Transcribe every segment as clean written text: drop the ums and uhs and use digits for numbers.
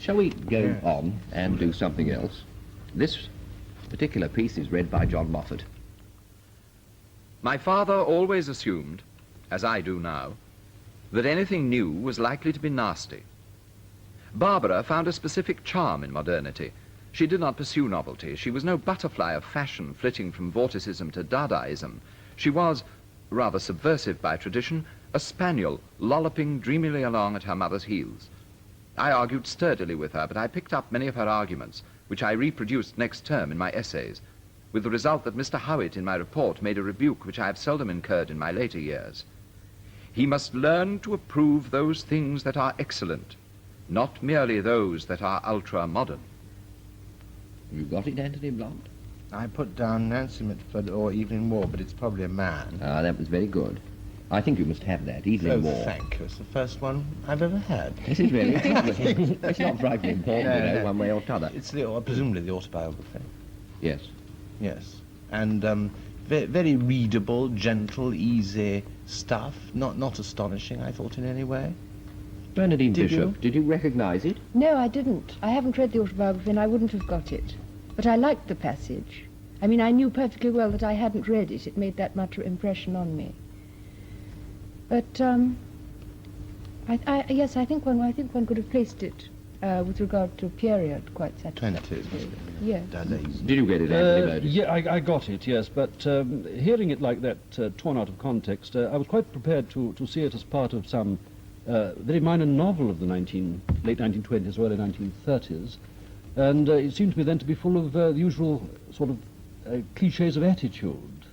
Shall we go on and do something else? This particular piece is read by John Moffat. My father always assumed, as I do now, that anything new was likely to be nasty. Barbara found a specific charm in modernity. She did not pursue novelty. She was no butterfly of fashion flitting from vorticism to Dadaism. She was, rather subversive by tradition, a spaniel lolloping dreamily along at her mother's heels. I argued sturdily with her, but I picked up many of her arguments, which I reproduced next term in my essays, with the result that Mr. Howitt in my report made a rebuke which I have seldom incurred in my later years. He must learn to approve those things that are excellent, not merely those that are ultra-modern. You got it, Anthony Blunt? I put down Nancy Mitford or Evelyn Waugh, but it's probably a man. Ah, that was very good. I think you must have that, Evelyn Waugh. Thank you. It's the first one I've ever had. This is really it's not frightfully important, one way or t'other. It's presumably the autobiography. Yes. Yes. And very readable, gentle, easy stuff. Not astonishing, I thought, in any way. Bernadine Bishop, did you recognise it? No, I didn't. I haven't read the autobiography and I wouldn't have got it. But I liked the passage. I mean, I knew perfectly well that I hadn't read it. It made that much impression on me. But, yes, I think one could have placed it with regard to period quite satisfactorily. 20s. Yes. Did you get it, Anthony Burgess? Yeah, I got it, yes, but hearing it like that, torn out of context, I was quite prepared to see it as part of some very minor novel of the late 1920s, early 1930s, and it seemed to me then to be full of the usual sort of cliches of attitude,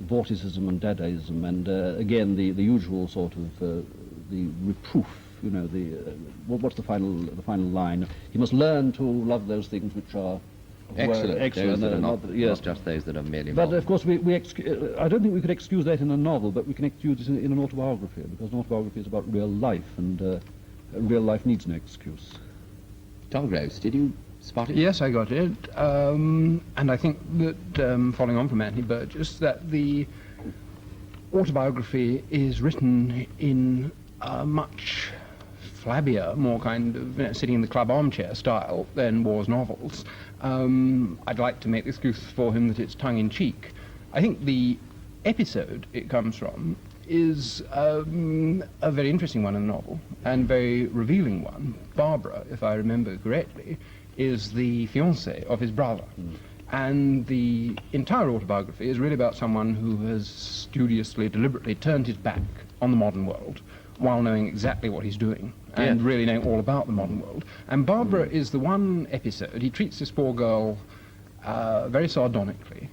vorticism and Dadaism, and again the usual sort of the reproof. You know, what's the final line? He must learn to love those things which are excellent. Those that are not just those that are merely. But of course, I don't think we could excuse that in a novel, but we can excuse it in an autobiography, because an autobiography is about real life, and real life needs no excuse. Tom Gross, did you spot it? Yes, I got it, and I think that following on from Anthony Burgess, that the autobiography is written in a much flabbier, more kind of sitting in the club armchair style than Waugh's novels. I'd like to make the excuse for him that it's tongue-in-cheek. I think the episode it comes from is a very interesting one in the novel, and very revealing one. Barbara, if I remember correctly, is the fiancée of his brother. And the entire autobiography is really about someone who has studiously, deliberately turned his back on the modern world, while knowing exactly what he's doing, and really knowing all about the modern world. And Barbara is the one episode. He treats this poor girl very sardonically.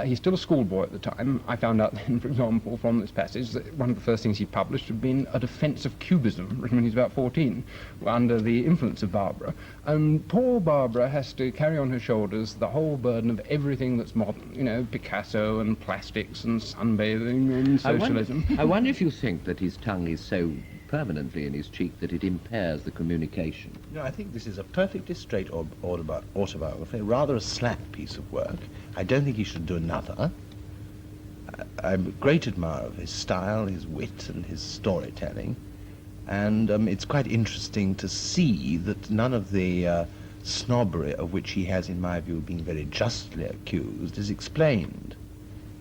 He's still a schoolboy at the time. I found out then, for example, from this passage, that one of the first things he published had been a defense of Cubism, written when he was about 14, under the influence of Barbara. And poor Barbara has to carry on her shoulders the whole burden of everything that's modern, you know, Picasso and plastics and sunbathing and socialism. I wonder if you think that his tongue is so permanently in his cheek that it impairs the communication. No, I think this is a perfectly straight autobiography, rather a slack piece of work. I don't think he should do another. I'm a great admirer of his style, his wit, and his storytelling. And it's quite interesting to see that none of the snobbery of which he has, in my view, been very justly accused is explained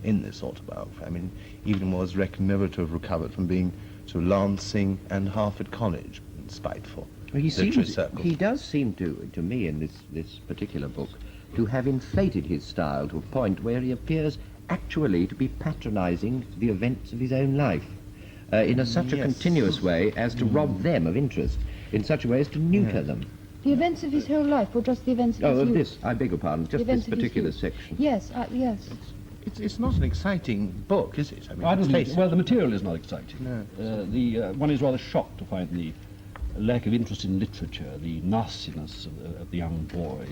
in this autobiography. I mean, Evelyn was reckoned never to have recovered from being to Lancing and Harvard College, spiteful. Well, he does seem to me in this particular book to have inflated his style to a point where he appears actually to be patronizing the events of his own life in such a continuous way as to rob them of interest, in such a way as to neuter them. The events of his whole life, or just the events of his youth? This, I beg your pardon, just this particular section. Yes, yes. It's not an exciting book, is it? I don't think, well, the material is not exciting. No. One is rather shocked to find the lack of interest in literature, the nastiness of the young boy,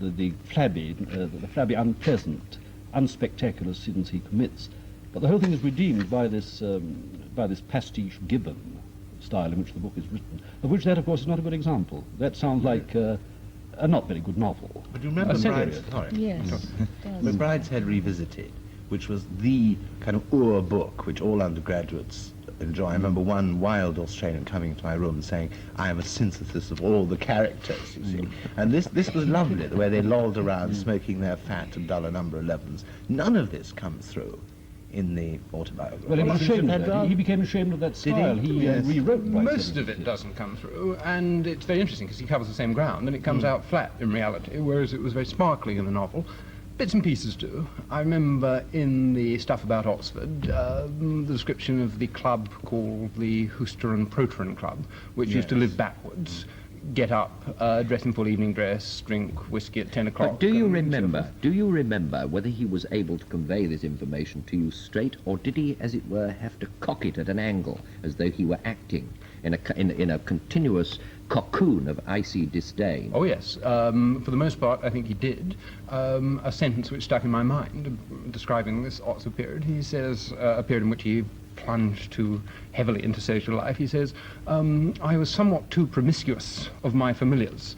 the flabby, unpleasant, unspectacular sins he commits. But the whole thing is redeemed by this pastiche Gibbon style in which the book is written, of which that, of course, is not a good example. That sounds like a not very good novel. But you remember Brideshead Revisited, which was the kind of book which all undergraduates enjoy. I remember one wild Australian coming to my room and saying, "I am a synthesis of all the characters," you see. And this was lovely, the way they lolled around smoking their fat and duller number 11s. None of this comes through in the autobiography. Well, he was ashamed of that. He became ashamed of that style. he? He Yes. rewrote quite Most a of it doesn't come through, and it's very interesting because he covers the same ground, and it comes out flat in reality, whereas it was very sparkling in the novel. Bits and pieces do. I remember in the stuff about Oxford, the description of the club called the Hooster and Protein Club, which used to live backwards, get up, dress in full evening dress, drink whiskey at 10 o'clock. But do you and so forth. remember whether he was able to convey this information to you straight, or did he, as it were, have to cock it at an angle, as though he were acting in a continuous cocoon of icy disdain? Oh, yes. For the most part, I think he did. A sentence which stuck in my mind, describing this Oxford period, he says, a period in which he plunged too heavily into social life, he says, "I was somewhat too promiscuous of my familiars."